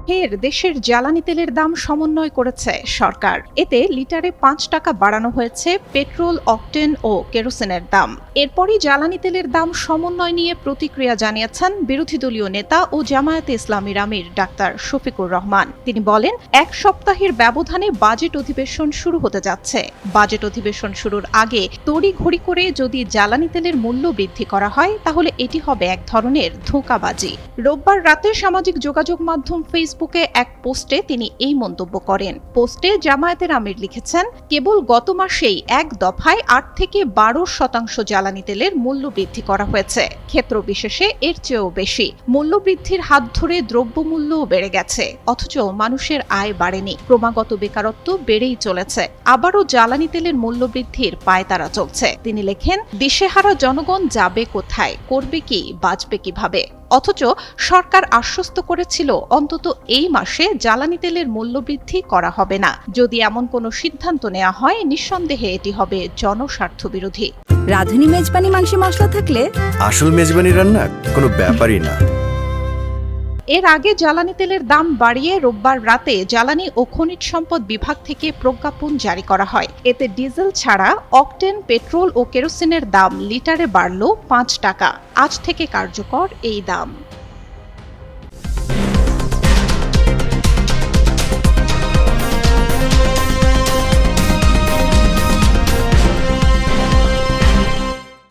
ফের দেশের জ্বালানি তেলের দাম সমন্বয় করেছে সরকার। এতে লিটারে ৫ টাকা বাড়ানো হয়েছে পেট্রোল, অকটেন ও কেরোসিনের দাম। এরপরই জ্বালানি তেলের দাম সমন্বয় নিয়ে প্রতিক্রিয়া জানিয়েছেন বিরোধী দলীয় নেতা ও জামায়াতে ইসলামীর আমির ডাক্তার শফিকুর রহমান। তিনি বলেন, এক সপ্তাহের ব্যবধানে বাজেট অধিবেশন শুরু হতে যাচ্ছে। বাজেট অধিবেশন শুরুর আগে তড়িঘড়ি করে যদি জ্বালানি তেলের মূল্য বৃদ্ধি করা হয় তাহলে এটি হবে এক ধরনের ধোঁকাবাজি। রোববার রাতে সামাজিক যোগাযোগ মাধ্যম ফেসবুকে এক পোস্টে তিনি এই মন্তব্য করেন। পোস্টে জামায়াতের আমির লিখেছেন, কেবল গত মাসেই এক দফায় ৮ থেকে ১২% জ্বালানি তেলের মূল্য বৃদ্ধি করা হয়েছে। ক্ষেত্র বিশেষে এর চেয়েও বেশি। মূল্যবৃদ্ধির হাত ধরে দ্রব্যমূল্যও বেড়ে গেছে, অথচ মানুষের আয় বাড়েনি। ক্রমাগত বেকারত্ব বেড়েই চলেছে। আবারও জ্বালানি তেলের মূল্য বৃদ্ধির পায়তারা চলছে। তিনি লেখেন, দিশেহারা জনগণ যাবে কোথায়, করবে কি, বাঁচবে কিভাবে? অথচ সরকার আশ্বস্ত করেছিল অন্তত এই মাসে জ্বালানি তেলের মূল্য বৃদ্ধি করা হবে না। যদি এমন কোনো সিদ্ধান্ত নেওয়া হয়, নিঃসন্দেহে এটি হবে জনস্বার্থ বিরোধী। রাঁধুনি মেজবানি মাংসে মশলা থাকলে আসল মেজবানি রান্না কোনো ব্যাপারই না। এর আগে জ্বালানি তেলের দাম বাড়িয়ে রোববার রাতে জ্বালানি ও খনিজ সম্পদ বিভাগ থেকে প্রজ্ঞাপন জারি করা হয়। এতে ডিজেল ছাড়া অকটেন, পেট্রোল ও কেরোসিনের দাম লিটারে বাড়ল ৫ টাকা। আজ থেকে কার্যকর এই দাম।